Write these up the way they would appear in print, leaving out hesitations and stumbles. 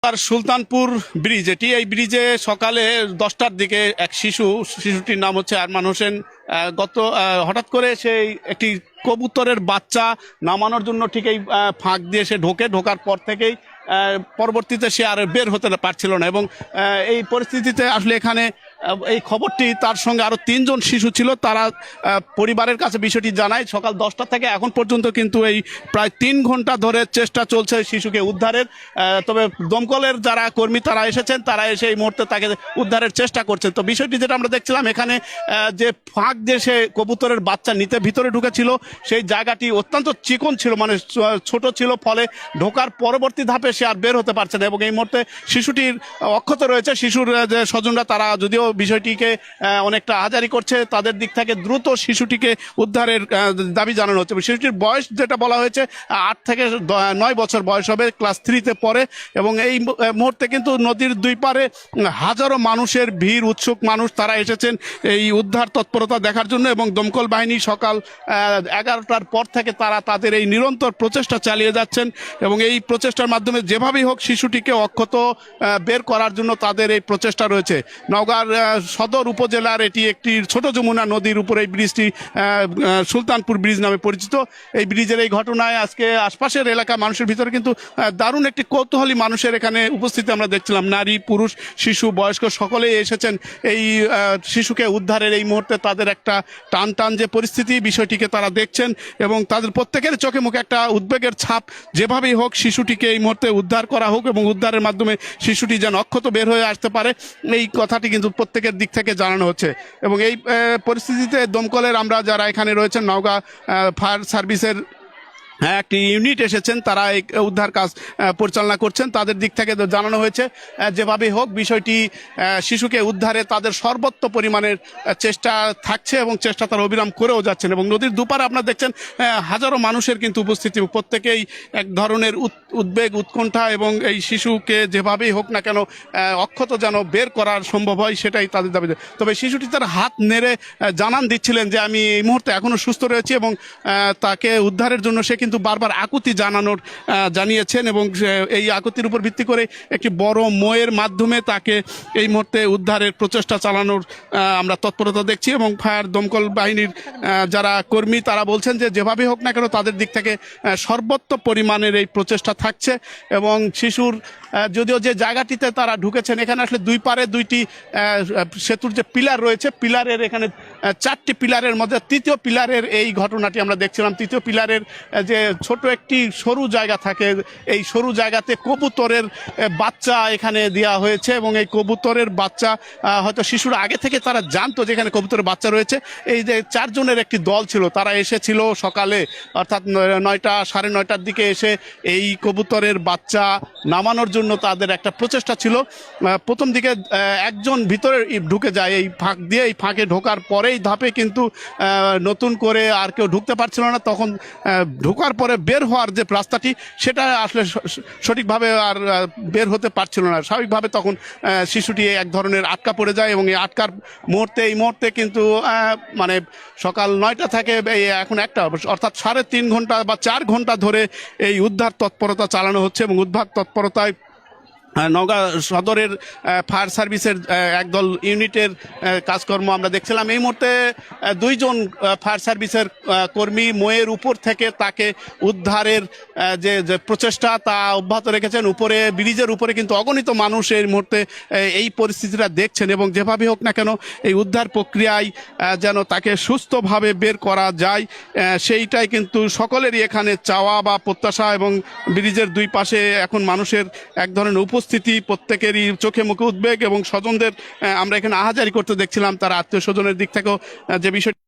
আর Sultanpur bridge এই ব্রিজে সকালে 10টার দিকে এক শিশুটির নাম হচ্ছে আরমান হোসেন। গত হঠাৎ করে সেই একটি কবুতরের বাচ্চা নামানোর জন্য ঠিক এই ফাঁক দিয়ে সে ঢোকার পর থেকেই পরবর্তীতে সে আর বের হতে পারছিল না। এবং এই পরিস্থিতিতে আসলে এখানে এই খবরটি তার সঙ্গে আরো 3জন শিশু ছিল, তারা পরিবারের কাছে বিষয়টি জানায়। সকাল 10টা থেকে এখন পর্যন্ত কিন্তু এই প্রায় 3 ঘন্টা ধরে চেষ্টা চলছে শিশুকে উদ্ধারের। তবে দমকলের যারা কর্মী তারা এসেছেন, তারা এসে এই মুহূর্তে তাকে উদ্ধারের চেষ্টা করছেন। তো বিষয়টি যেটা আমরা দেখছিলাম, এখানে যে ফাঁক দিয়ে সে কবুতরের বাচ্চা নিতে ভিতরে ঢুকেছিল, সেই জায়গাটি অত্যন্ত চিকন ছিল, মানে ছোট ছিল, ফলে ঢোকার পরবর্তী ধাপে সে আর বের হতে পারছে না। এবং এই মুহূর্তে শিশুটির অক্ষত রয়েছে। শিশুর যে স্বজনরা তারা যদিও বিষয়টিকে অনেকটা আহাজারি করছে, তাদের দিক থেকে দ্রুত শিশুটিকে উদ্ধারের দাবি জানানো হচ্ছে। শিশুটির বয়স যেটা বলা হয়েছে 8 থেকে 9 বছর বয়স হবে, ক্লাস 3-তে পড়ে। এবং এই মুহূর্তে কিন্তু নদীর দুই পারে হাজারো মানুষের ভিড়, উৎসুক মানুষ তারা এসেছেন এই উদ্ধার তৎপরতা দেখার জন্য। এবং দমকল বাহিনী সকাল 11টার পর থেকে তারা তাদের এই নিরন্তর প্রচেষ্টা চালিয়ে যাচ্ছেন। এবং এই প্রচেষ্টার মাধ্যমে যেভাবেই হোক শিশুটিকে অক্ষত বের করার জন্য তাদের এই প্রচেষ্টা রয়েছে। নওগাঁর সদর উপজেলার এটি একটি ছোট যমুনা নদীর উপরে এই ব্রিজটি সুলতানপুর ব্রিজ নামে পরিচিত। এই ব্রিজের এই ঘটনায় আজকে আশপাশের এলাকা মানুষের ভিতরে কিন্তু দারুণ একটি কৌতূহলী মানুষের এখানে উপস্থিতি আমরা দেখছিলাম। নারী, পুরুষ, শিশু, বয়স্ক সকলেই এসেছেন এই শিশুকে উদ্ধারের। এই মুহূর্তে তাদের একটা টান যে পরিস্থিতি, বিষয়টিকে তারা দেখছেন এবং তাদের প্রত্যেকের চোখে মুখে একটা উদ্বেগের ছাপ। যেভাবেই হোক শিশুটিকে এই মুহূর্তে উদ্ধার করা হোক এবং উদ্ধারের মাধ্যমে শিশুটি যেন অক্ষত বের হয়ে আসতে পারে, এই কথাটি কিন্তু প্রত্যেকের দিক থেকে জানানো হচ্ছে। এবং এই পরিস্থিতিতে দমকলের আমরা যারা এখানে রয়েছেন, নওগাঁ ফায়ার সার্ভিসের একটি ইউনিট এসেছেন, তারা এই উদ্ধার কাজ পরিচালনা করছেন। তাদের দিক থেকে জানানো হয়েছে যেভাবে হোক বিষয়টি শিশুকে উদ্ধারে তাদের সর্বোচ্চ পরিমাণের চেষ্টা থাকছে এবং চেষ্টা তারা অবিরাম করেও যাচ্ছেন। এবং নদীর দুপারে আপনারা দেখছেন হাজারো মানুষের কিন্তু উপস্থিতি, প্রত্যেকেই এক ধরনের উদ্বেগ, উৎকণ্ঠা এবং এই শিশুকে যেভাবেই হোক না কেন অক্ষত যেন বের করার সম্ভব হয় সেটাই তাদের দাবি। তবে শিশুটি তার হাত নেড়ে জানান দিচ্ছিলেন যে আমি এই মুহূর্তে এখনো সুস্থ রয়েছি এবং তাকে উদ্ধারের জন্য সে কিন্তু বারবার আকুতি জানিয়েছেন। এবং এই আকুতির উপর ভিত্তি করে একটি বড় ময়ের মাধ্যমে তাকে এই মুহূর্তে উদ্ধারের প্রচেষ্টা চালানোর আমরা তৎপরতা দেখছি। এবং ফায়ার দমকল বাহিনীর যারা কর্মী তারা বলছেন যে যেভাবে হোক না কেন তাদের দিক থেকে সর্বোচ্চ পরিমাণের এই প্রচেষ্টা থাকছে। এবং শিশুর যদিও যে জায়গাটিতে তারা ঢুকেছেন, এখানে আসলে দুই পারে দুইটি সেতুর যে পিলার রয়েছে, পিলারের এখানে 4টি পিলারের মধ্যে 3য় পিলারের এই ঘটনাটি আমরা দেখছিলাম। 3য় পিলারের যে ছোট একটি সরু জায়গা থাকে, এই সরু জায়গাতে কবুতরের বাচ্চা এখানে দেওয়া হয়েছে। এবং এই কবুতরের বাচ্চা হয়তো শিশুরা আগে থেকে তারা জানতো যে এখানে কবুতরের বাচ্চা রয়েছে। এই যে 4 জনের একটি দল ছিল, তারা এসেছিল সকালে অর্থাৎ 9টা সাড়ে 9টার দিকে এসে এই কবুতরের বাচ্চা নামানোর জন্য তাদের একটা প্রচেষ্টা ছিল। প্রথম দিকে একজন ভিতরে ঢুকে যায় এই ফাঁক দিয়ে, এই ফাঁকে ঢোকার পরেই ধাপে কিন্তু নতুন করে আর কেউ ঢুকতে পারছিল না। তখন ঢোকার পরে বের হওয়ার যে রাস্তাটি সেটা আসলে সঠিকভাবে আর বের হতে পারছিল না। স্বাভাবিকভাবে তখন শিশুটি এক ধরনের আটকা পড়ে যায়। এবং এই আটকার এই মুহূর্তে কিন্তু মানে সকাল 9টা থেকে এখন 1টা, অর্থাৎ 3.5 ঘন্টা বা 4 ঘন্টা ধরে এই উদ্ধার তৎপরতা চালানো হচ্ছে। এবং উদ্ধার তৎপরতায় নওগাঁ সদরের ফায়ার সার্ভিসের একদল ইউনিটের কাজকর্ম আমরা দেখছিলাম। এই মুহূর্তে 2 জন ফায়ার সার্ভিসের কর্মী ময়ের উপর থেকে তাকে উদ্ধারের যে প্রচেষ্টা তা অব্যাহত রেখেছেন। উপরে ব্রিজের উপরে কিন্তু অগণিত মানুষ এই মুহূর্তে এই পরিস্থিতিটা দেখছেন। এবং যেভাবে হোক না কেন এই উদ্ধার প্রক্রিয়ায় যেন তাকে সুস্থভাবে বের করা যায়, সেইটাই কিন্তু সকলেরই এখানে চাওয়া বা প্রত্যাশা। এবং ব্রিজের দুই পাশে এখন মানুষের এক ধরনের উপস্থিতি, প্রত্যেকেরই চোখে মুখে উদ্বেগ। এবং স্বজনদের আমরা এখানে আহাজারি করতে দেখছিলাম, তারা আত্মীয় স্বজনের দিক থেকেও যে বিষয়টি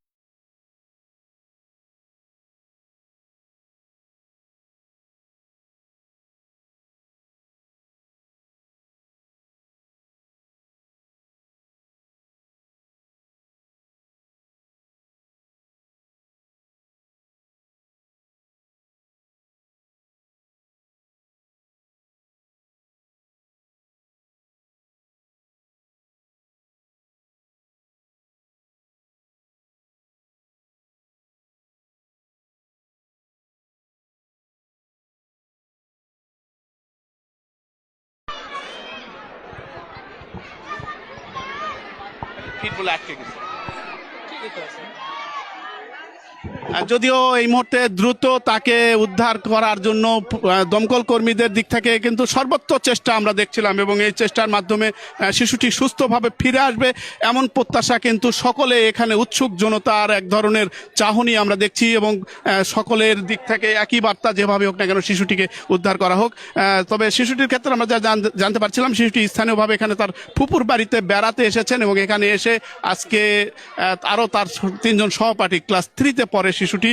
ফিট বলে আটকে গেছে। যদিও এই মুহূর্তে দ্রুত তাকে উদ্ধার করার জন্য দমকল কর্মীদের দিক থেকে কিন্তু সর্বোচ্চ চেষ্টা আমরা দেখছিলাম, এবং এই চেষ্টার মাধ্যমে শিশুটি সুস্থভাবে ফিরে আসবে এমন প্রত্যাশা কিন্তু সকলে এখানে উৎসুক জনতার এক ধরনের চাহনি আমরা দেখছি, এবং সকলের দিক থেকে একই বার্তা, যেভাবে হোক না কেন শিশুটিকে উদ্ধার করা হোক। তবে শিশুটির ক্ষেত্রে আমরা যা জানতে পারছিলাম, শিশুটি স্থানীয়ভাবে এখানে তার ফুপুর বাড়িতে বেড়াতে এসেছেন, এবং এখানে এসে আজকে আরও তার 3 জন সহপাঠী ক্লাস 3-তে পড়ে শিশুটি,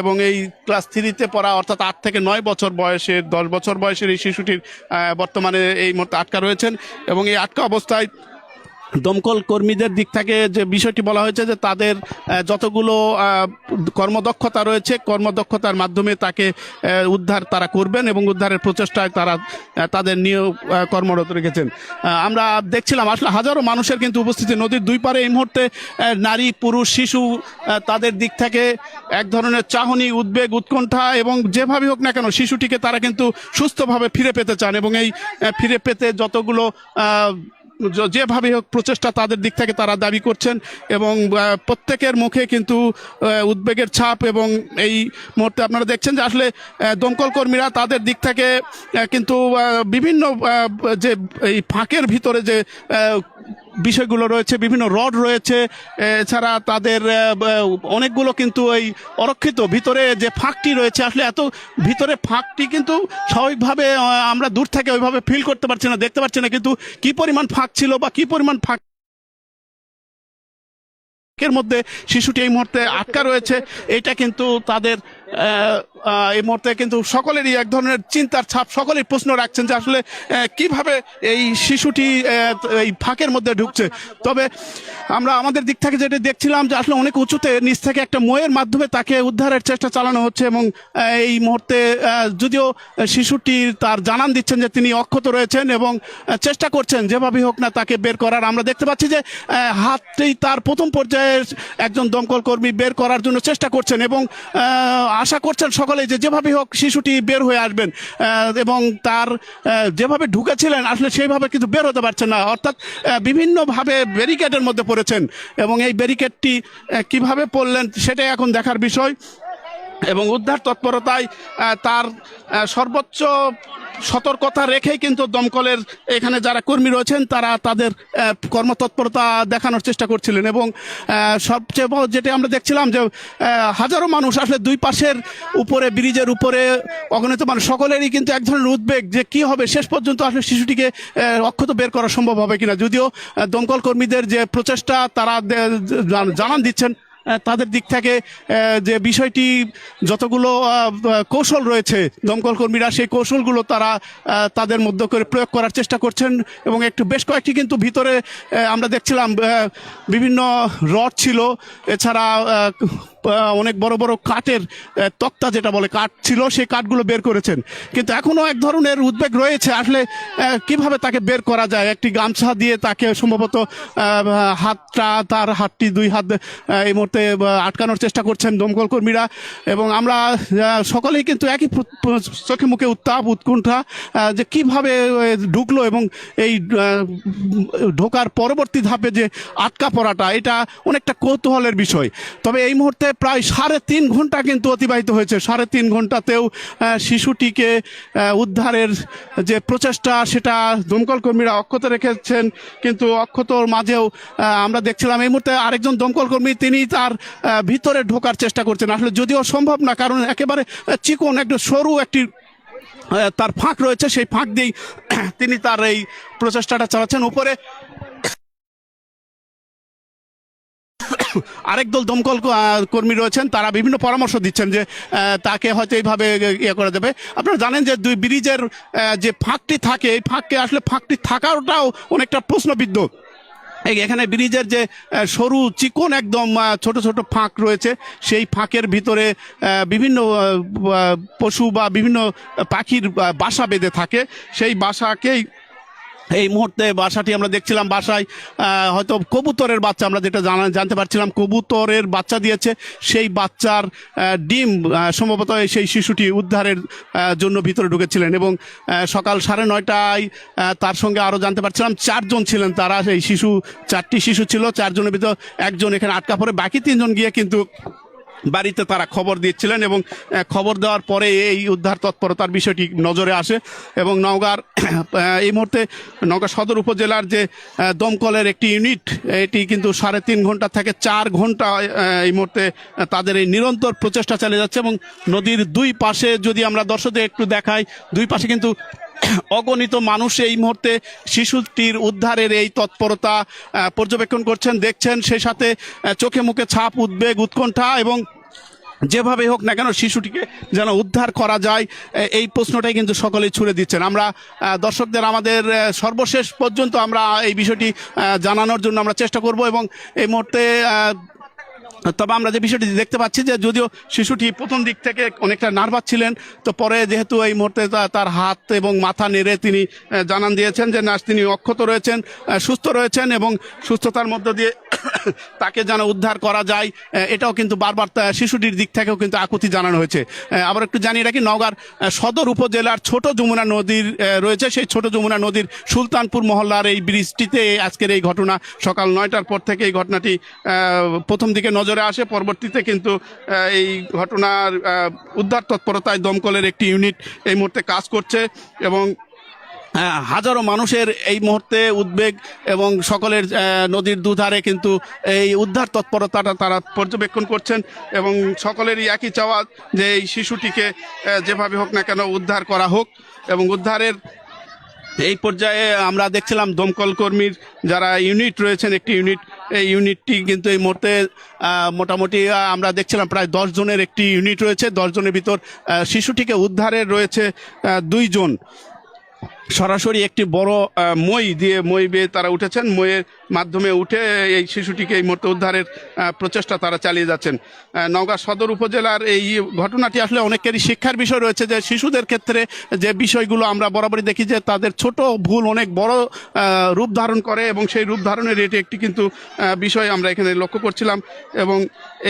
এবং এই ক্লাস 3-তে পড়া অর্থাৎ 8 থেকে 9 বছর বয়সের 10 বছর বয়সের এই শিশুটির বর্তমানে এই মুহূর্তে আটকা রয়েছেন। এবং এই আটকা অবস্থায় দমকল কর্মীদের দিক থেকে যে বিষয়টি বলা হয়েছে যে তাদের যতগুলো কর্মদক্ষতা রয়েছে, কর্মদক্ষতার মাধ্যমে তাকে উদ্ধার তারা করবেন, এবং উদ্ধারের প্রচেষ্টায় তারা তাদের নিয়ে কর্মরত রেখেছেন। আমরা দেখছিলাম আসলে হাজারো মানুষের কিন্তু উপস্থিতি নদীর দুই পারে এই মুহূর্তে, নারী পুরুষ শিশু তাদের দিক থেকে এক ধরনের চাহনি, উদ্বেগ, উৎকণ্ঠা, এবং যেভাবে হোক না কেন শিশুটিকে তারা কিন্তু সুস্থভাবে ফিরে পেতে চান, এবং এই ফিরে পেতে যতগুলো যেভাবে হোক প্রচেষ্টা তাদের দিক থেকে তারা দাবি করছেন, এবং প্রত্যেকের মুখে কিন্তু উদ্বেগের ছাপ। এবং এই মুহূর্তে আপনারা দেখছেন যে আসলে দমকল কর্মীরা তাদের দিক থেকে কিন্তু বিভিন্ন যে এই ফাঁকের ভিতরে যে বিষয়গুলো রয়েছে, বিভিন্ন রড রয়েছে, এছাড়া তাদের অনেকগুলো কিন্তু এই অরক্ষিত ভিতরে যে ফাঁকটি রয়েছে, আসলে এত ভিতরে ফাঁকটি কিন্তু স্বাভাবিকভাবে আমরা দূর থেকে ওইভাবে ফিল করতে পারছি না, দেখতে পাচ্ছি না, কিন্তু কি পরিমাণ ফাঁক ছিল বা কি পরিমাণ ফাঁকের মধ্যে শিশুটি এই মুহূর্তে আটকা রয়েছে, এটা কিন্তু তাদের এই মুহূর্তে কিন্তু সকলেরই এক ধরনের চিন্তার ছাপ। সকলেই প্রশ্ন রাখছেন যে আসলে কিভাবে এই শিশুটি এই ফাঁকের মধ্যে ঢুকছে। তবে আমরা আমাদের দিক থেকে যেটা দেখছিলাম যে আসলে অনেক উঁচুতে নিচ থেকে একটা ময়ের মাধ্যমে তাকে উদ্ধারের চেষ্টা চালানো হচ্ছে, এবং এই মুহূর্তে যদিও শিশুটি তার জানান দিচ্ছেন যে তিনি অক্ষত রয়েছেন এবং চেষ্টা করছেন যেভাবে হোক না তাকে বের করার। আমরা দেখতে পাচ্ছি যে হাতটি তার প্রথম পর্যায়ে একজন দমকল কর্মী বের করার জন্য চেষ্টা করছেন, এবং আশা করছেন সকলে যে যেভাবে হোক শিশুটি বের হয়ে আসবেন, এবং তার যেভাবে ঢুকেছিলেন আসলে সেইভাবে কিন্তু বের হতে পারছেন না, অর্থাৎ বিভিন্নভাবে ব্যারিকেডের মধ্যে পড়েছেন, এবং এই ব্যারিকেডটি কিভাবে পড়লেন সেটাই এখন দেখার বিষয়। এবং উদ্ধার তৎপরতায় তার সর্বোচ্চ সতর্কতা রেখেই কিন্তু দমকলের এখানে যারা কর্মী রয়েছেন তারা তাদের কর্মতৎপরতা দেখানোর চেষ্টা করছিলেন, এবং সবচেয়ে বড় যেটা আমরা দেখছিলাম যে হাজারো মানুষ আসলে দুই পাশের উপরে, ব্রিজের উপরে অগণিত মানুষ, সকলেরই কিন্তু এক ধরনের উদ্বেগ যে কি হবে, শেষ পর্যন্ত আসলে শিশুটিকে অক্ষত বের করা সম্ভব হবে কিনা। যদিও দমকল কর্মীদের যে প্রচেষ্টা তারা জানান দিচ্ছেন, তাদের দিক থেকে যে বিষয়টি যতগুলো কৌশল রয়েছে দমকল কর্মীরা সেই কৌশলগুলো তারা তাদের মধ্যে করে প্রয়োগ করার চেষ্টা করছেন, এবং একটু বেশ কয়েকটি কিন্তু ভিতরে আমরা দেখছিলাম বিভিন্ন রড ছিল, এছাড়া অনেক বড় বড় কাঠের তক্তা যেটা বলে কাঠ ছিল, সেই কাঠগুলো বের করেছেন। কিন্তু এখনও এক ধরনের উদ্বেগ রয়েছে আসলে কিভাবে তাকে বের করা যায়। একটি গামছা দিয়ে তাকে সম্ভবত হাতটা, তার হাতটি, দুই হাত এই মুহূর্তে আটকানোর চেষ্টা করছেন দমকল কর্মীরা, এবং আমরা সকলেই কিন্তু একই চোখে মুখে উত্তাপ, উৎকণ্ঠা যে কিভাবে ঢুকলো, এবং এই ঢোকার পরবর্তী ধাপে যে আটকা পড়াটা, এটা অনেকটা কৌতূহলের বিষয়। তবে এই মুহূর্তে প্রায় 3.5 ঘন্টা কিন্তু অতিবাহিত হয়েছে। 3.5 ঘন্টাতেও শিশুটিকে উদ্ধারের যে প্রচেষ্টা সেটা দমকল কর্মীরা অক্ষত রেখেছেন, কিন্তু অক্ষতর মাঝেও আমরা দেখছিলাম এই মুহূর্তে আরেকজন দমকল কর্মী তিনি তার ভিতরে ঢোকার চেষ্টা করছেন, আসলে যদিও সম্ভব না, কারণ একেবারে চিকন একটু সরু একটি তার ফাঁক রয়েছে, সেই ফাঁক দিয়েই তিনি তার এই প্রচেষ্টাটা চালাচ্ছেন। উপরে আরেক দল দমকল কর্মী রয়েছেন, তারা বিভিন্ন পরামর্শ দিচ্ছেন যে তাকে হয়তো এইভাবে ইয়ে করে দেবে। আপনারা জানেন যে দুই ব্রিজের যে ফাঁকটি থাকে, এই ফাঁককে আসলে ফাঁকটি থাকাটাও অনেকটা প্রশ্নবিদ্ধ। এখানে ব্রিজের যে সরু চিকন একদম ছোট ছোট ফাঁক রয়েছে, সেই ফাঁকের ভিতরে বিভিন্ন পশু বা বিভিন্ন পাখির বাসা বেঁধে থাকে, সেই বাসাকেই এই মুহূর্তে বাসাটি আমরা দেখছিলাম, বাসায় হয়তো কবুতরের বাচ্চা, আমরা যেটা জানতে পারছিলাম কবুতরের বাচ্চা দিয়েছে, সেই বাচ্চার ডিম সম্ভবত সেই শিশুটি উদ্ধারের জন্য ভিতরে ঢুকেছিলেন। এবং সকাল 9:30টায় তার সঙ্গে আরও জানতে পারছিলাম 4 জন ছিলেন তারা। সেই শিশু 4টি শিশু ছিল, 4 জনের ভিতর 1 জন এখানে আটকা পড়ে, বাকি 3 জন গিয়ে কিন্তু বাড়িতে তারা খবর দিচ্ছিলেন। এবং খবর দেওয়ার পরে এই উদ্ধার তৎপরতার বিষয়টি নজরে আসে। এবং নওগাঁর এই মুহূর্তে নওগাঁ সদর উপজেলার যে দমকলের একটি ইউনিট, এটি কিন্তু 3.5 ঘন্টা থেকে 4 ঘন্টা এই মুহূর্তে তাদের এই নিরন্তর প্রচেষ্টা চালিয়ে যাচ্ছে। এবং নদীর দুই পাশে যদি আমরা দর্শকদের একটু দেখাই, দুই পাশে কিন্তু অগণিত মানুষ এই মুহূর্তে শিশুটির উদ্ধারের এই তৎপরতা পর্যবেক্ষণ করছেন, দেখছেন। সেই সাথে চোখে মুখে ছাপ, উদ্বেগ, উৎকণ্ঠা, এবং যেভাবে হোক না কেন শিশুটিকে যেন উদ্ধার করা যায়, এই প্রশ্নটাই কিন্তু সকলেই ছুড়ে দিচ্ছেন। আমরা দর্শকদের আমাদের সর্বশেষ পর্যন্ত আমরা এই বিষয়টি জানানোর জন্য আমরা চেষ্টা করব। এবং এই মুহূর্তে তবে আমরা যে বিষয়টি দেখতে পাচ্ছি যে যদিও শিশুটি প্রথম দিক থেকে অনেকটা নার্ভাস ছিলেন, তো পরে যেহেতু এই মুহূর্তে তার হাত এবং মাথা নেড়ে তিনি জানান দিয়েছেন যে না, তিনি অক্ষত রয়েছেন, সুস্থ রয়েছেন, এবং সুস্থতার মধ্য দিয়ে তাকে যেন উদ্ধার করা যায়, এটাও কিন্তু বারবার শিশুটির দিক থেকেও কিন্তু আকুতি জানানো হয়েছে। আবার একটু জানিয়ে রাখি, নওগাঁর সদর উপজেলার ছোট যমুনা নদীর রয়েছে, সেই ছোট যমুনা নদীর সুলতানপুর মহল্লার এই ব্রিজটিতে আজকের এই ঘটনা। সকাল 9টার পর থেকে এই ঘটনাটি প্রথম দিকে নজরে আসে, পরবর্তীতে কিন্তু এই ঘটনার উদ্ধার তৎপরতায় দমকলের একটি ইউনিট এই মুহূর্তে কাজ করছে। এবং হাজারো মানুষের এই মুহূর্তে উদ্বেগ, এবং সকলের নদীর দুধারে কিন্তু এই উদ্ধার তৎপরতাটা তারা পর্যবেক্ষণ করছেন। এবং সকলেরই একই চাওয়া যে এই শিশুটিকে যেভাবে হোক না কেন উদ্ধার করা হোক। এবং উদ্ধারের এই পর্যায়ে আমরা দেখছিলাম দমকল কর্মীর যারা ইউনিট রয়েছেন, একটি ইউনিট, এই ইউনিটটি কিন্তু এই মুহূর্তে মোটামুটি আমরা দেখছিলাম প্রায় 10 জনের একটি ইউনিট রয়েছে। 10 জনের ভিতর শিশুটিকে উদ্ধারের রয়েছে 2 জন। সরাসরি একটি বড় মই বেয়ে তারা উঠেছেন, মইয়ের মাধ্যমে উঠে এই শিশুটিকে এই মুহূর্তে উদ্ধারের প্রচেষ্টা তারা চালিয়ে যাচ্ছেন। নওগাঁ সদর উপজেলার এই ঘটনাটি আসলে অনেকেরই শিক্ষার বিষয় রয়েছে, যে শিশুদের ক্ষেত্রে যে বিষয়গুলো আমরা বরাবরই দেখি যে তাদের ছোট ভুল অনেক বড় রূপ ধারণ করে, এবং সেই রূপ ধারণের এটি একটি কিন্তু বিষয় আমরা এখানে লক্ষ্য করছিলাম। এবং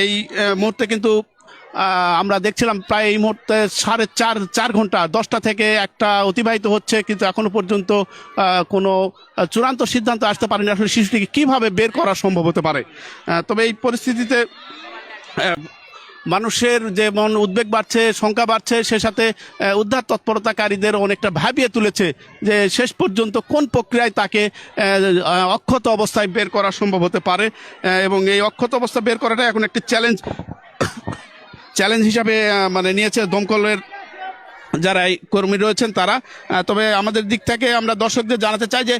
এই মুহূর্তে কিন্তু আমরা দেখছিলাম প্রায় এই মুহূর্তে 4.5 ঘন্টা 10টা থেকে 1টা অতিবাহিত হচ্ছে, কিন্তু এখনো পর্যন্ত কোনো চূড়ান্ত সিদ্ধান্ত আসতে পারেনি আসলে শিশুটিকে কিভাবে বের করা সম্ভব হতে পারে। তবে এই পরিস্থিতিতে মানুষের যেমন উদ্বেগ বাড়ছে, শঙ্কা বাড়ছে, সে সাথে উদ্ধার তৎপরতাকারীদের অনেকটা ভাবিয়ে তুলেছে যে শেষ পর্যন্ত কোন প্রক্রিয়ায় তাকে অক্ষত অবস্থায় বের করা সম্ভব হতে পারে। এবং এই অক্ষত অবস্থা বের করাটা এখন একটি চ্যালেঞ্জ হিসাবে মানে নিয়েছে দমকলের যারা এই কর্মী রয়েছেন তারা। তবে আমাদের দিক থেকে আমরা দর্শকদের জানাতে চাই যে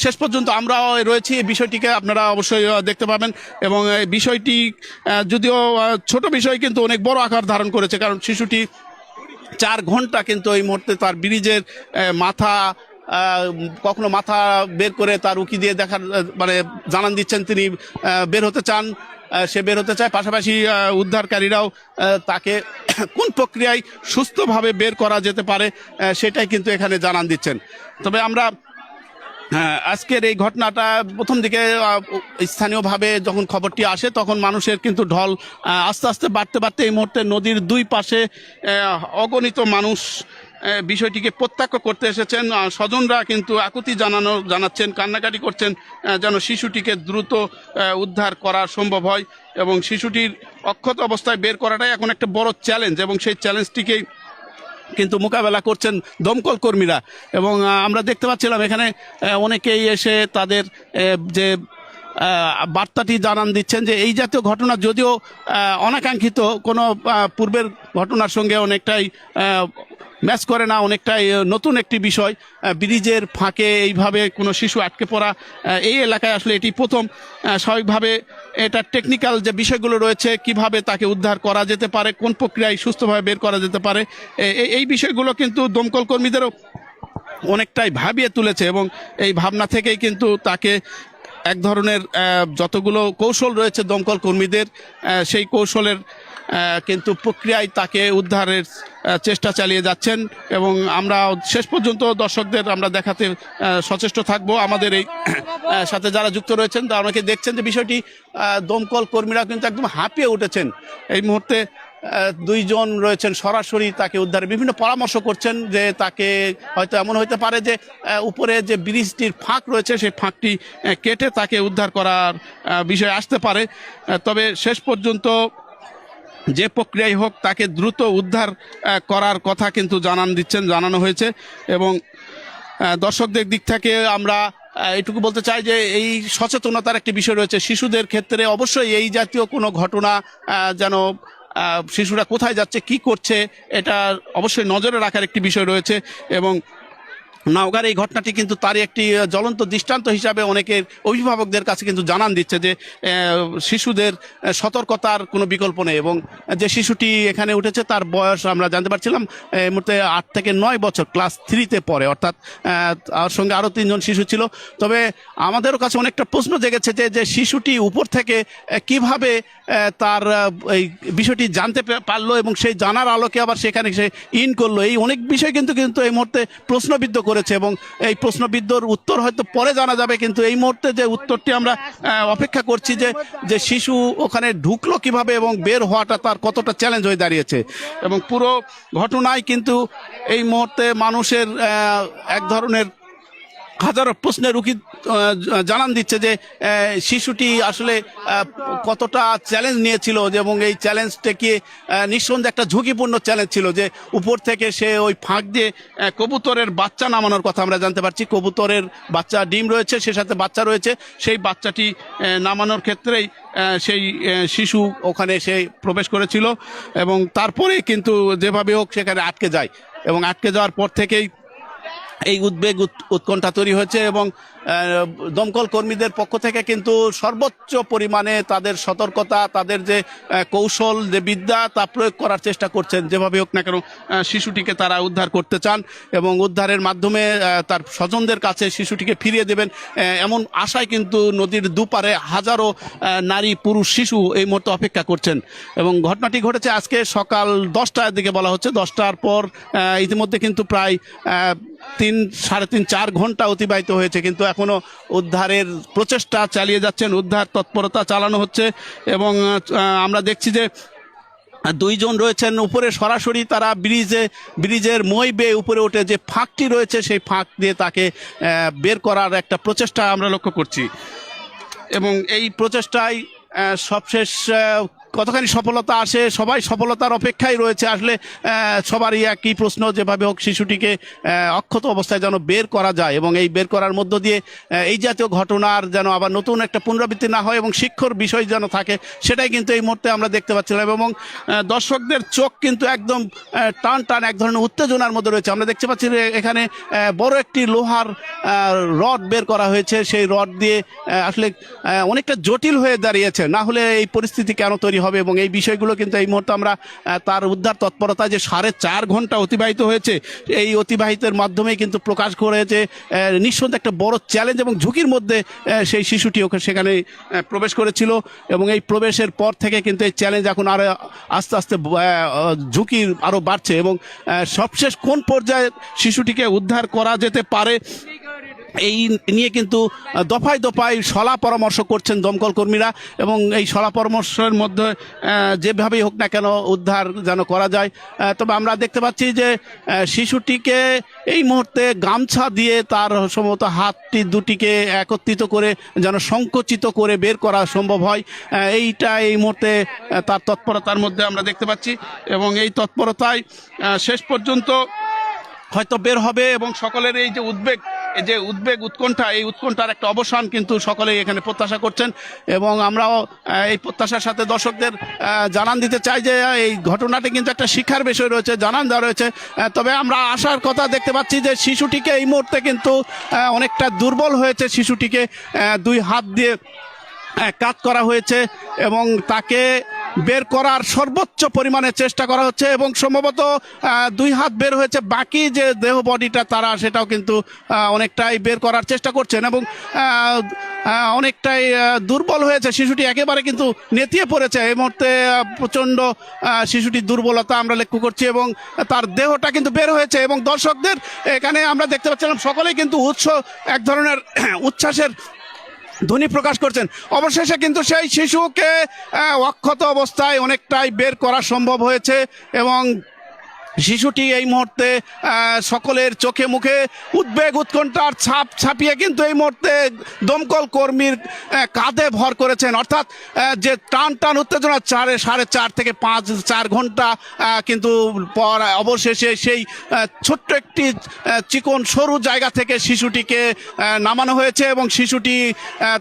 শেষ পর্যন্ত আমরাও রয়েছি, এই বিষয়টিকে আপনারা অবশ্যই দেখতে পাবেন। এবং এই বিষয়টি যদিও ছোট বিষয়, কিন্তু অনেক বড় আকার ধারণ করেছে, কারণ শিশুটি 4 ঘন্টা কিন্তু এই মুহূর্তে তার ব্রিজের মাথা কখনো মাথা বের করে তার উকি দিয়ে দেখার মানে জানান দিচ্ছেন তিনি বের হতে চান, সে বের হতে চায়। পাশাপাশি উদ্ধারকারীরাও তাকে কোন প্রক্রিয়ায় সুস্থভাবে বের করা যেতে পারে সেটাই কিন্তু এখানে জানান দিচ্ছেন। তবে আমরা আজকের এই ঘটনাটা প্রথম দিকে স্থানীয়ভাবে যখন খবরটি আসে তখন মানুষের কিন্তু ঢল আস্তে আস্তে বাড়তে এই মুহূর্তে নদীর দুই পাশে অগণিত মানুষ বিষয়টিকে প্রত্যক্ষ করতে এসেছেন। স্বজনরা কিন্তু আকুতি জানাচ্ছেন, কান্নাকাটি করছেন যেন শিশুটিকে দ্রুত উদ্ধার করা সম্ভব হয়। এবং শিশুটির অক্ষত অবস্থায় বের করাটাই এখন একটা বড় চ্যালেঞ্জ, এবং সেই চ্যালেঞ্জটিকেই কিন্তু মোকাবেলা করছেন দমকল কর্মীরা। এবং আমরা দেখতে পাচ্ছিলাম এখানে অনেকেই এসে তাদের যে বার্তাটি জানান দিচ্ছেন যে এই জাতীয় ঘটনা যদিও অনাকাঙ্ক্ষিত কোনো পূর্বের ঘটনার সঙ্গে অনেকটাই ম্যাচ করে না, অনেকটাই নতুন একটি বিষয়। ব্রিজের ফাঁকে এইভাবে কোনো শিশু আটকে পড়া এই এলাকায় আসলে এটি প্রথম। স্বাভাবিকভাবে এটা টেকনিক্যাল যে বিষয়গুলো রয়েছে, কিভাবে তাকে উদ্ধার করা যেতে পারে, কোন প্রক্রিয়ায় সুস্থভাবে বের করা যেতে পারে, এই বিষয়গুলো কিন্তু দমকল কর্মীদেরও অনেকটাই ভাবিয়ে তুলেছে। এবং এই ভাবনা থেকেই কিন্তু তাকে এক ধরনের যতগুলো কৌশল রয়েছে দমকল কর্মীদের, সেই কৌশলের কিন্তু প্রক্রিয়ায় তাকে উদ্ধারের চেষ্টা চালিয়ে যাচ্ছেন এবং আমরা শেষ পর্যন্ত দর্শকদের আমরা দেখাতে সচেষ্ট থাকবো। আমাদের এই সাথে যারা যুক্ত রয়েছেন তারা অনেকে দেখছেন যে বিষয়টি দমকল কর্মীরা কিন্তু একদম হাঁপিয়ে উঠেছেন। এই মুহূর্তে দুইজন রয়েছেন সরাসরি তাকে উদ্ধারে বিভিন্ন পরামর্শ করছেন যে তাকে হয়তো এমন হতে পারে যে উপরে যে ব্রিজটির ফাঁক রয়েছে সেই ফাঁকটি কেটে তাকে উদ্ধার করার বিষয় আসতে পারে। তবে শেষ পর্যন্ত যে প্রক্রিয়াই হোক তাকে দ্রুত উদ্ধার করার কথা কিন্তু জানানো হয়েছে। এবং দর্শকদের দিক থেকে আমরা এটুকু বলতে চাই যে এই সচেতনতার একটি বিষয় রয়েছে শিশুদের ক্ষেত্রে। অবশ্যই এই জাতীয় কোনো ঘটনা যেন শিশুরা কোথায় যাচ্ছে কি করছে এটা অবশ্যই নজরে রাখার একটি বিষয় রয়েছে। এবং নওগাঁর এই ঘটনাটি কিন্তু তারই একটি জ্বলন্ত দৃষ্টান্ত হিসাবে অনেকের অভিভাবকদের কাছে কিন্তু জানান দিচ্ছে যে শিশুদের সতর্কতার কোনো বিকল্প নেই। এবং যে শিশুটি এখানে উঠেছে তার বয়স আমরা জানতে পারছিলাম এই মুহূর্তে 8 থেকে 9 বছর, ক্লাস 3-তে পড়ে, অর্থাৎ তার সঙ্গে আরও 3 জন শিশু ছিল। তবে আমাদেরও কাছে অনেকটা প্রশ্ন জেগেছে যে শিশুটি উপর থেকে কিভাবে তার এই বিষয়টি জানতে পারলো এবং সেই জানার আলোকে আবার সেখানে সে ইন করলো, এই অনেক বিষয় কিন্তু এই মুহূর্তে প্রশ্নবিদ্ধ করেছে। এবং এই প্রশ্নবিদ্ধর উত্তর হয়তো পরে জানা যাবে, কিন্তু এই মুহূর্তে যে উত্তরটি আমরা অপেক্ষা করছি যে শিশু ওখানে ঢুকলো কিভাবে এবং বের হওয়াটা তার কতটা চ্যালেঞ্জ হয়ে দাঁড়িয়েছে। এবং পুরো ঘটনায় কিন্তু এই মুহূর্তে মানুষের এক ধরনের হাজারো প্রশ্নের উকি জানান দিচ্ছে যে শিশুটি আসলে কতটা চ্যালেঞ্জ নিয়েছিল এবং এই চ্যালেঞ্জটাকে নিঃসন্দেহে একটা ঝুঁকিপূর্ণ চ্যালেঞ্জ ছিল যে উপর থেকে সে ওই ফাঁক দিয়ে কবুতরের বাচ্চা নামানোর কথা আমরা জানতে পারছি। কবুতরের বাচ্চা ডিম রয়েছে, সে সাথে বাচ্চা রয়েছে, সেই বাচ্চাটি নামানোর ক্ষেত্রেই সেই শিশু ওখানে সে প্রবেশ করেছিল এবং তারপরে কিন্তু যেভাবে হোক সেখানে আটকে যায় এবং আটকে যাওয়ার পর থেকেই এই উদ্বেগ উৎকণ্ঠা তৈরি হয়েছে। এবং দমকল কর্মীদের পক্ষ থেকে কিন্তু সর্বোচ্চ পরিমাণে তাদের সতর্কতা, তাদের যে কৌশল, যে বিদ্যা তা প্রয়োগ করার চেষ্টা করছেন। যেভাবে হোক না কেন শিশুটিকে তারা উদ্ধার করতে চান এবং উদ্ধারের মাধ্যমে তার স্বজনদের কাছে শিশুটিকে ফিরিয়ে দেবেন এমন আশায় কিন্তু নদীর দুপারে হাজারো নারী পুরুষ শিশু এই মুহূর্তে অপেক্ষা করছেন। এবং ঘটনাটি ঘটেছে আজকে সকাল 10টার দিকে বলা হচ্ছে। 10টার পর ইতিমধ্যে কিন্তু প্রায় 3-4.5 ঘন্টা অতিবাহিত হয়েছে, কিন্তু এখনো উদ্ধারের প্রচেষ্টা চালিয়ে যাচ্ছেন, উদ্ধার তৎপরতা চালানো হচ্ছে। এবং আমরা দেখছি যে 2 জন রয়েছেন উপরে সরাসরি, তারা ব্রিজের মই বেয়ে উপরে উঠে যে ফাঁকটি রয়েছে সেই ফাঁক দিয়ে তাকে বের করার একটা প্রচেষ্টা আমরা লক্ষ্য করছি। এবং এই প্রচেষ্টায় সবশেষ কতখানি সফলতা আসে, সবাই সফলতার অপেক্ষায় রয়েছে। আসলে সবারই একই প্রশ্ন, যেভাবে হোক শিশুটিকে অক্ষত অবস্থায় যেন বের করা যায় এবং এই বের করার মধ্য দিয়ে এই জাতীয় ঘটনার যেন আবার নতুন একটা পুনরাবৃত্তি না হয় এবং শিক্ষার বিষয় যেন থাকে, সেটাই কিন্তু এই মুহূর্তে আমরা দেখতে পাচ্ছিলাম। এবং দর্শকদের চোখ কিন্তু একদম টান এক ধরনের উত্তেজনার মধ্যে রয়েছে। আমরা দেখতে পাচ্ছি যে এখানে বড় একটি লোহার রড বের করা হয়েছে, সেই রড দিয়ে আসলে অনেকটা জটিল হয়ে দাঁড়িয়েছে, না হলে এই পরিস্থিতি কেন তৈরি হবে। এবং এই বিষয়গুলো কিন্তু এই মুহূর্তে আমরা তার উদ্ধার তৎপরতা যে 4.5 ঘন্টা অতিবাহিত হয়েছে, এই অতিবাহিতের মাধ্যমে কিন্তু প্রকাশ করে যে নিঃসন্দেহে একটা বড় চ্যালেঞ্জ এবং ঝুঁকির মধ্যে সেই শিশুটি সেখানে প্রবেশ করেছিল। এবং এই প্রবেশের পর থেকে কিন্তু এই চ্যালেঞ্জ এখন আরো আস্তে আস্তে ঝুঁকি আরো বাড়ছে। এবং সবশেষ কোন পর্যায়ে শিশুটিকে উদ্ধার করা যেতে পারে এই নিয়ে কিন্তু দফায় সলা পরামর্শ করছেন দমকল কর্মীরা। এবং এই সলা পরামর্শের মধ্যে যেভাবেই হোক না কেন উদ্ধার যেন করা যায়। তবে আমরা দেখতে পাচ্ছি যে শিশুটিকে এই মুহূর্তে গামছা দিয়ে তার সম্ভবত হাতটি দুটিকে একত্রিত করে যেন সংকুচিত করে বের করা সম্ভব হয়, এইটা এই মুহূর্তে তার তৎপরতার মধ্যে আমরা দেখতে পাচ্ছি। এবং এই তৎপরতায় শেষ পর্যন্ত হয়তো বের হবে এবং সকলের এই যে উদ্বেগ উৎকণ্ঠা, এই উৎকণ্ঠার একটা অবসান কিন্তু সকলেই এখানে প্রত্যাশা করছেন। এবং আমরাও এই প্রত্যাশার সাথে দর্শকদের জানান দিতে চাই যে এই ঘটনাটি কিন্তু একটা শিক্ষার বিষয় রয়েছে, জানান দেওয়া রয়েছে। তবে আমরা আশার কথা দেখতে পাচ্ছি যে শিশুটিকে এই মুহূর্তে কিন্তু অনেকটা দুর্বল হয়েছে, শিশুটিকে 2 হাত দিয়ে কাজ করা হয়েছে এবং তাকে বের করার সর্বোচ্চ পরিমাণে চেষ্টা করা হচ্ছে এবং সম্ভবত 2 হাত বের হয়েছে, বাকি যে দেহ বডিটা তারা সেটাও কিন্তু অনেকটাই বের করার চেষ্টা করছেন এবং অনেকটাই দুর্বল হয়েছে শিশুটি, একেবারে কিন্তু নেতিয়ে পড়েছে এই মুহূর্তে। প্রচণ্ড শিশুটির দুর্বলতা আমরা লক্ষ্য করছি এবং তার দেহটা কিন্তু বের হয়েছে এবং দর্শকদের এখানে আমরা দেখতে পাচ্ছিলাম সকলেই কিন্তু এক ধরনের উচ্ছ্বাসের ধ্বনি প্রকাশ করছেন। অবশেষে কিন্তু সেই শিশুকে অক্ষত অবস্থায় অনেকটাই বের করা সম্ভব হয়েছে এবং শিশুটি এই মুহূর্তে সকলের চোখে মুখে উদ্বেগ উৎকণ্ঠার ছাপ ছাপিয়ে কিন্তু এই মুহূর্তে দমকল কর্মীর কাঁধে ভর করেছেন, অর্থাৎ যে টান টান উত্তেজনা 4.5 থেকে 4 ঘন্টা কিন্তু পর অবশেষে সেই ছোট্ট একটি চিকন সরু জায়গা থেকে শিশুটিকে নামানো হয়েছে এবং শিশুটি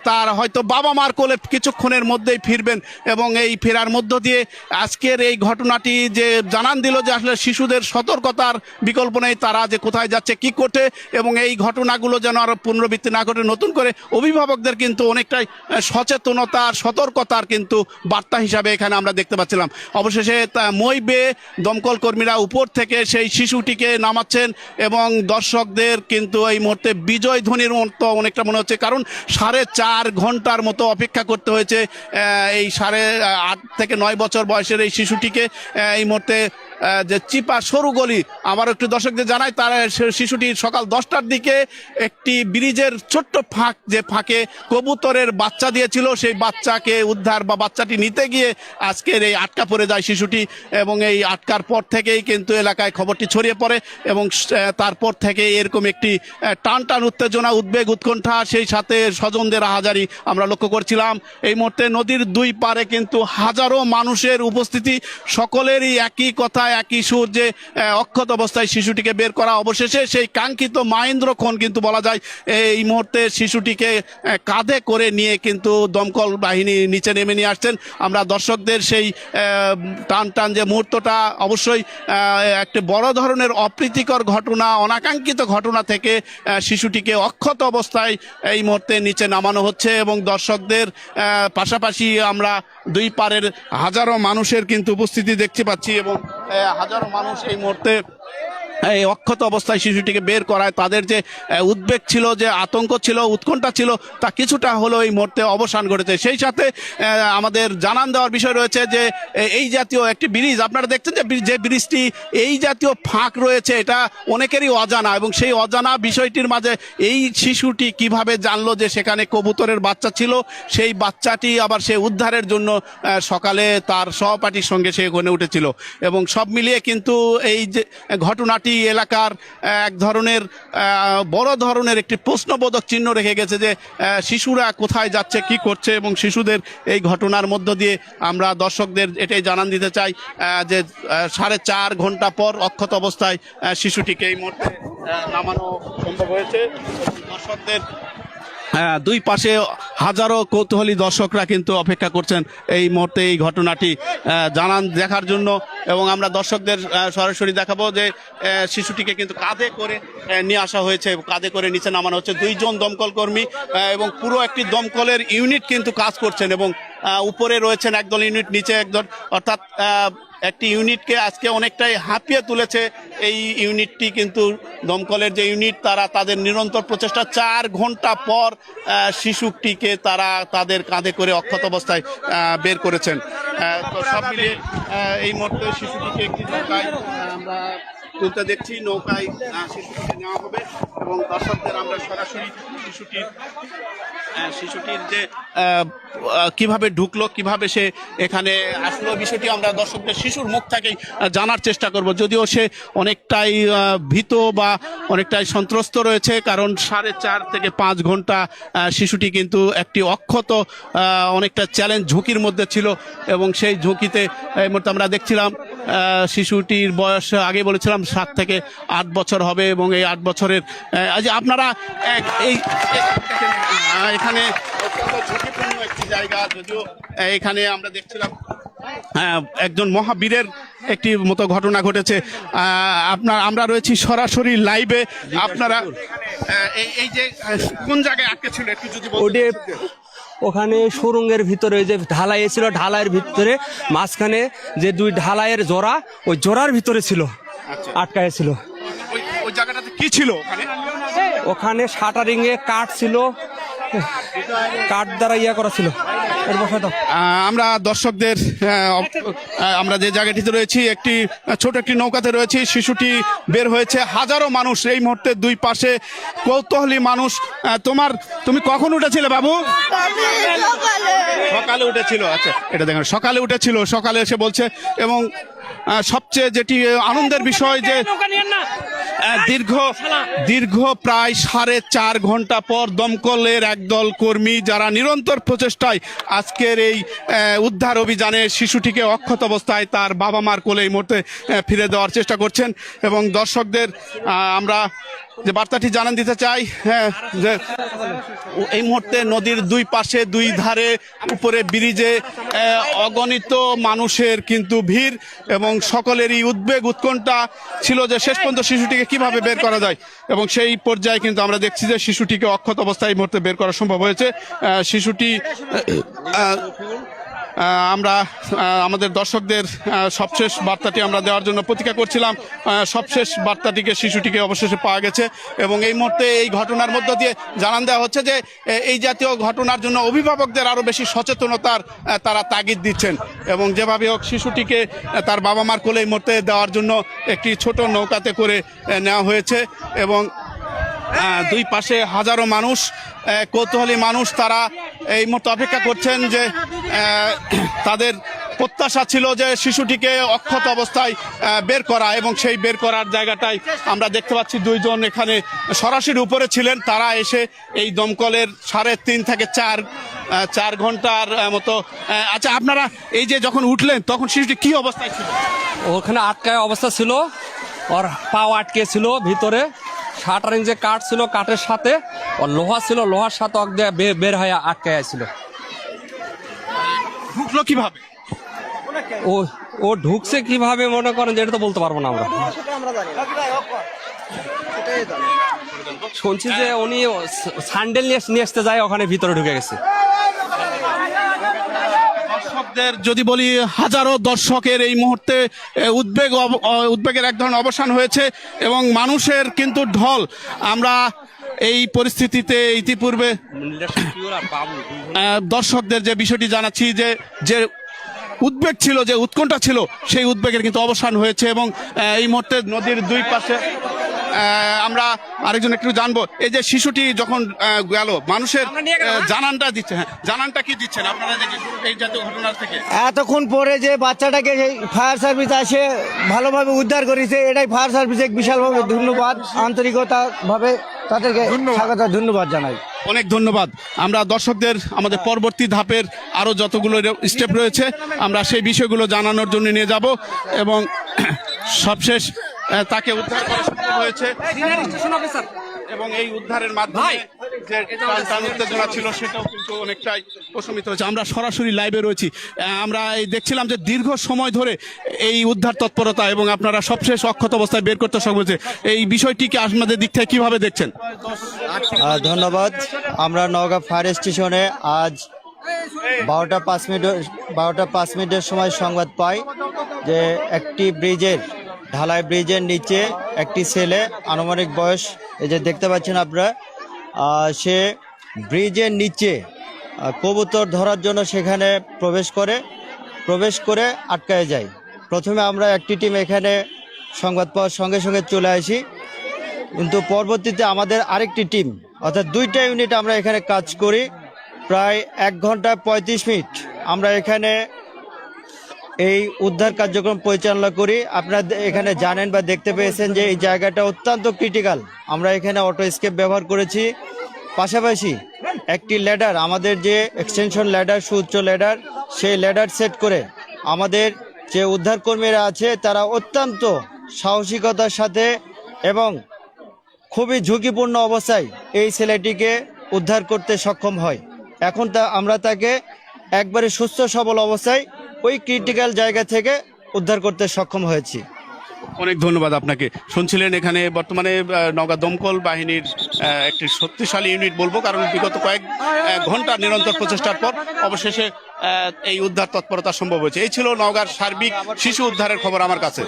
তার হয়তো বাবা মার কোলে কিছুক্ষণের মধ্যেই ফিরবেন এবং এই ফেরার মধ্য দিয়ে আজকের এই ঘটনাটি যে জানান দিল যে আসলে শিশুদের সতর্কতার বিকল্প নেই, তারা যে কোথায় যাচ্ছে কি করতে, এবং এই ঘটনাগুলো যেন আরো পুনরাবৃত্তি না ঘটে নতুন করে অভিভাবকদের কিন্তু অনেকটাই সচেতনতার সতর্কতার কিন্তু বার্তা হিসাবে এখানে আমরা দেখতে পাচ্ছিলাম। অবশেষে মই বেয়ে দমকল কর্মীরা উপর থেকে সেই শিশুটিকে নামাচ্ছেন এবং দর্শকদের কিন্তু এই মুহূর্তে বিজয় ধ্বনির মতো অনেকটা মনে হচ্ছে, কারণ 4.5 ঘন্টার মতো অপেক্ষা করতে হয়েছে এই 8 থেকে 9 বছর বয়সের এই শিশুটিকে। এই মুহূর্তে যে চিপা সরু গলি, আবার একটু দর্শকদের জানাই, তার শিশুটি সকাল 10টার দিকে একটি ব্রিজের ছোট্ট ফাঁক, যে ফাঁকে কবুতরের বাচ্চা দিয়েছিল, সেই বাচ্চাকে উদ্ধার বা বাচ্চাটি নিতে গিয়ে আজকের এই আটকা পড়ে যায় শিশুটি এবং এই আটকার পর থেকেই কিন্তু এলাকায় খবরটি ছড়িয়ে পড়ে এবং তারপর থেকে এরকম একটি টান টান উত্তেজনা, উদ্বেগ উৎকণ্ঠা, সেই সাথে স্বজনদের হাজারি আমরা লক্ষ্য করছিলাম। এই মুহূর্তে নদীর 2 পারে কিন্তু হাজারো মানুষের উপস্থিতি, সকলেরই একই কথা একই সুর যে অক্ষত অবস্থায় শিশুটিকে বের করা। অবশেষে সেই কাঙ্ক্ষিত মাহেন্দ্রক্ষণ কিন্তু বলা যায় এই মুহূর্তে শিশুটিকে কাঁধে করে নিয়ে কিন্তু দমকল বাহিনী নিচে নেমে নিয়ে আসছেন। আমরা দর্শকদের সেই টান টান যে মুহূর্তটা অবশ্যই একটি বড় ধরনের অপ্রীতিকর ঘটনা, অনাকাঙ্ক্ষিত ঘটনা থেকে শিশুটিকে অক্ষত অবস্থায় এই মুহূর্তে নিচে নামানো হচ্ছে এবং দর্শকদের পাশাপাশি আমরা 2 পারের হাজারো মানুষের কিন্তু উপস্থিতি দেখতে পাচ্ছি এবং হাজারো মানুষ এই মুহূর্তে এই অক্ষত অবস্থায় শিশুটিকে বের করায় তাদের যে উদ্বেগ ছিল, যে আতঙ্ক ছিল, উৎকণ্ঠা ছিল, তা কিছুটা হলেও এই মুহূর্তে অবসান ঘটেছে। সেই সাথে আমাদের জানান দেওয়ার বিষয় রয়েছে যে এই জাতীয় একটি ব্রিজ, আপনারা দেখছেন যে ব্রিজটি এই জাতীয় ফাঁক রয়েছে, এটা অনেকেরই অজানা এবং সেই অজানা বিষয়টির মাঝে এই শিশুটি কিভাবে জানলো যে সেখানে কবুতরের বাচ্চা ছিল, সেই বাচ্চাটি আবার সে উদ্ধারের জন্য সকালে তার সহপাঠীর সঙ্গে সে গনে উঠেছিল এবং সব মিলিয়ে কিন্তু এই যে ঘটনাটি এলাকার এক ধরনের বড় ধরনের একটি প্রশ্নবোধক চিহ্ন রেখে গেছে যে শিশুরা কোথায় যাচ্ছে কি করছে এবং শিশুদের এই ঘটনার মধ্য দিয়ে আমরা দর্শকদের এটাই জানান দিতে চাই যে 4.5 ঘন্টা পর অক্ষত অবস্থায় শিশুটিকে এই মুহূর্তে নামানো সম্ভব হয়েছে। দর্শকদের 2 পাশে হাজারো কৌতূহলী দর্শকরা কিন্তু অপেক্ষা করছেন এই মুহূর্তে এই ঘটনাটি দেখার জন্য এবং আমরা দর্শকদের সরাসরি দেখাবো যে শিশুটিকে কিন্তু কাঁধে করে নিয়ে আসা হয়েছে, কাঁধে করে নিচে নামানো হচ্ছে। 2 জন দমকল কর্মী এবং পুরো একটি দমকলের ইউনিট কিন্তু কাজ করছেন এবং উপরে রয়েছেন একদল ইউনিট, নিচে একদল, অর্থাৎ একটি ইউনিটকে আজকে অনেকটাই হাঁপিয়ে তুলেছে এই ইউনিটটি, কিন্তু দমকলের যে ইউনিট তারা তাদের নিরন্তর প্রচেষ্টা 4 ঘন্টা পর শিশুটিকে তারা তাদের কাঁধে করে অক্ষত অবস্থায় বের করেছেন। তো সব মিলিয়ে এই মুহূর্তে শিশুটিকে একটি নৌকায় আমরা তুলতে দেখছি, নৌকায় শিশুটিকে নেওয়া হবে এবং দর্শকদের আমরা সরাসরি শিশুটির যে কিভাবে ঢুকলো, কিভাবে সে এখানে আসলো, বিষয়টি আমরা দর্শকদের শিশুর মুখ থেকেই জানার চেষ্টা করব। যদিও সে অনেকটাই ভীত বা অনেকটাই সন্ত্রস্ত রয়েছে, কারণ 4.5 থেকে 5 ঘন্টা শিশুটি কিন্তু একটি অক্ষত অনেকটা চ্যালেঞ্জ ঝুঁকির মধ্যে ছিল এবং সেই ঝুঁকিতে এই মুহূর্তে আমরা দেখছিলাম শিশুটির বয়স আগে বলেছিলাম 7 থেকে 8 বছর হবে এবং এই 8 বছরের আপনারা এই এখানে ঝুঁকিপূর্ণ একটি জায়গা, যদিও এখানে আমরা দেখছিলাম একজন মহাবীরের একটি মতো ঘটনা ঘটেছে। আমরা রয়েছি সরাসরি লাইভে। আপনারা এই যে কোন জায়গায় আটকে ছিল একটু যদি ওখানে সুরঙ্গের ভিতরে যে ঢালাই ছিল, ঢালাইয়ের ভিতরে মাঝখানে যে দুই ঢালাইয়ের জোড়া, ওই জোড়ার ভিতরে ছিল, আটকায় ছিল। ওই জায়গাটাতে কি ছিল ওখানে? ওখানে শাটারিং এ কাঠ ছিল, কাঠ দ্বারা ইয়া করা ছিল। আমরা দর্শকদের আমরা যে জায়গাটিতে রয়েছি, একটি ছোট একটি নৌকাতে রয়েছি। শিশুটি বের হয়েছে, হাজারো মানুষ এই মুহূর্তে দুই পাশে কৌতূহলী মানুষ। তুমি কখন উঠেছিলে বাবু? সকালে উঠেছিল। আচ্ছা, এটা দেখেন সকালে উঠেছিল, সকালে এসে বলছে। এবং সবচেয়ে যেটি আনন্দের বিষয় যে দীর্ঘ প্রায় 4.5 ঘন্টা পর দমকলের একদল কর্মী যারা নিরন্তর প্রচেষ্টায় আজকের এই উদ্ধার অভিযানে শিশুটিকে অক্ষত অবস্থায় তার বাবা মার কোলে এই মুহূর্তে ফিরে দেওয়ার চেষ্টা করছেন। এবং দর্শকদের আমরা যে বার্তাটি জানান দিতে চাই, যে এই মুহূর্তে নদীর দুই পাশে দুই ধারে উপরে ব্রিজে অগণিত মানুষের কিন্তু ভিড়, এবং সকলেরই উদ্বেগ উৎকণ্ঠা ছিল যে শেষ পর্যন্ত শিশুটিকে কিভাবে বের করা যায়। এবং সেই পর্যায়ে কিন্তু আমরা দেখছি যে শিশুটিকে অক্ষত অবস্থায় এই মুহূর্তে বের করা সম্ভব হয়েছে। শিশুটি আমরা আমাদের দর্শকদের সবশেষ বার্তাটি আমরা দেওয়ার জন্য প্রতীক্ষা করছিলাম। সবশেষ বার্তাটিকে, শিশুটিকে অবশেষে পাওয়া গেছে। এবং এই মুহূর্তে এই ঘটনার মধ্য দিয়ে জানান দেওয়া হচ্ছে যে এই জাতীয় ঘটনার জন্য অভিভাবকদের আরও বেশি সচেতনতার তারা তাগিদ দিচ্ছেন। এবং যেভাবে হোক শিশুটিকে তার বাবা মার কোলে এই মুহূর্তে দেওয়ার জন্য একটি ছোট নৌকাতে করে নেওয়া হয়েছে। এবং দুই পাশে হাজারো মানুষ, কৌতূহলী মানুষ, তারা এই মুহূর্তে অপেক্ষা করছেন যে তাদের প্রত্যাশা ছিল যে শিশুটিকে অক্ষত অবস্থায় বের করা। এবং সেই বের করার জায়গাটায় আমরা দেখতে পাচ্ছি দুইজন এখানে সরাসরি উপরে ছিলেন। তারা এসে এই দমকলের 3.5 থেকে 4 ঘন্টার মতো। আচ্ছা, আপনারা এই যে যখন উঠলেন তখন শিশুটি কি অবস্থায় ছিল? ওখানে আটকায় অবস্থা ছিল, ওর পাও আটকে ছিল ভিতরে। শাটারিং যে কাঠ ছিল, কাঠের সাথে ওর লোহা ছিল, লোহার সাথে বের হয়ে আটকে ছিল। ঢুকলো কিভাবে? ও ঢুকছে কিভাবে মনে করেন যে এটা তো বলতে পারবো না আমরা। শুনছি যে উনি স্যান্ডেল নিয়ে আসতে যায়, ওখানে ভিতরে ঢুকে গেছে। দর্শকদের যদি বলি, হাজারো দর্শকের এই মুহূর্তে উদ্বেগের এক ধরনের অবসান হয়েছে এবং মানুষের কিন্তু ঢল। আমরা এই পরিস্থিতিতে ইতিপূর্বে দর্শকদের যে বিষয়টি জানাচ্ছি, যে উদ্বেগ ছিল, যে উৎকণ্ঠা ছিল, সেই উদ্বেগের কিন্তু অবসান হয়েছে। এবং এই মুহূর্তে নদীর দুই পাশে আমরা আরেকজন একটু জানবো, এই যে শিশুটি যখন গেল, মানুষের জানানটা দিচ্ছে, জানানটা কি দিচ্ছেন আপনারা এই জাতীয় ঘটনার থেকে? এতক্ষণ পরে যে বাচ্চাটাকে ফায়ার সার্ভিস আসে ভালোভাবে উদ্ধার করেছে, এটাই ফায়ার সার্ভিসে বিশালভাবে ধন্যবাদ, আন্তরিকতা ভাবে তাদেরকে স্বাগত ধন্যবাদ জানাই। অনেক ধন্যবাদ। আমরা দর্শকদের আমাদের পরবর্তী ধাপের আরো যতগুলো স্টেপ রয়েছে আমরা সেই বিষয়গুলো জানানোর জন্য নিয়ে যাব। এবং সবশেষ তাকে উদ্ধার করা সম্ভব হয়েছে। এবং এই উদ্ধারের মাধ্যমে যে টান উত্তেজনা ছিল সেটাও কিন্তু অনেকটাই প্রশমিত হয়েছে। আমরা সরাসরি লাইভে রয়েছি। আমরা এই দেখছিলাম যে দীর্ঘ সময় ধরে এই উদ্ধার তৎপরতা এবং আপনারা সবশেষ অক্ষত অবস্থায় বের করতে সক্ষম হয়েছে। এই বিষয়টিকে আপনাদের দিক থেকে কিভাবে দেখছেন? ধন্যবাদ। আমরা নওগাঁ ফায়ার স্টেশনে আজ 12টা 5 মিনিটের সময় সংবাদ পাই যে একটি ঢালাই ব্রিজের নিচে একটি ছেলে, আনুমানিক বয়স এই যে দেখতে পাচ্ছেন আপনারা, সে ব্রিজের নিচে কবুতর ধরার জন্য সেখানে প্রবেশ করে আটকায় যায়। প্রথমে আমরা একটি টিম এখানে সংবাদ পাওয়ার সঙ্গে সঙ্গে চলে আসি, কিন্তু পরবর্তীতে আমাদের আরেকটি টিম, অর্থাৎ 2টা ইউনিট আমরা এখানে কাজ করি। প্রায় 1 ঘন্টা 35 মিনিট আমরা এখানে এই উদ্ধার কার্যক্রম পরিচালনা করি। আপনারা এখানে জানেন বা দেখতে পেয়েছেন যে এই জায়গাটা অত্যন্ত ক্রিটিক্যাল। আমরা এখানে অটো স্কেপ ব্যবহার করেছি, পাশাপাশি একটি ল্যাডার, আমাদের যে এক্সটেনশন ল্যাডার, সুউচ্চ ল্যাডার, সেই ল্যাডার সেট করে আমাদের যে উদ্ধারকর্মীরা আছে তারা অত্যন্ত সাহসিকতার সাথে এবং খুবই ঝুঁকিপূর্ণ অবস্থায় এই ছেলেটিকে উদ্ধার করতে সক্ষম হয়। এখন আমরা তাকে একবারে সুস্থ সবল অবস্থায় ওই ক্রিটিক্যাল জায়গা থেকে উদ্ধার করতে সক্ষম হয়েছি। অনেক ধন্যবাদ আপনাকে। শুনছিলেন এখানে বর্তমানে নওগাঁ দমকল বাহিনীর একটি শক্তিশালী ইউনিট বলবো, কারণ বিগত কয়েক ঘন্টা নিরন্তর প্রচেষ্টার পর অবশেষে এই উদ্ধার তৎপরতা সম্ভব হয়েছে। এই ছিল নওগাঁর সার্বিক শিশু উদ্ধারের খবর আমার কাছে।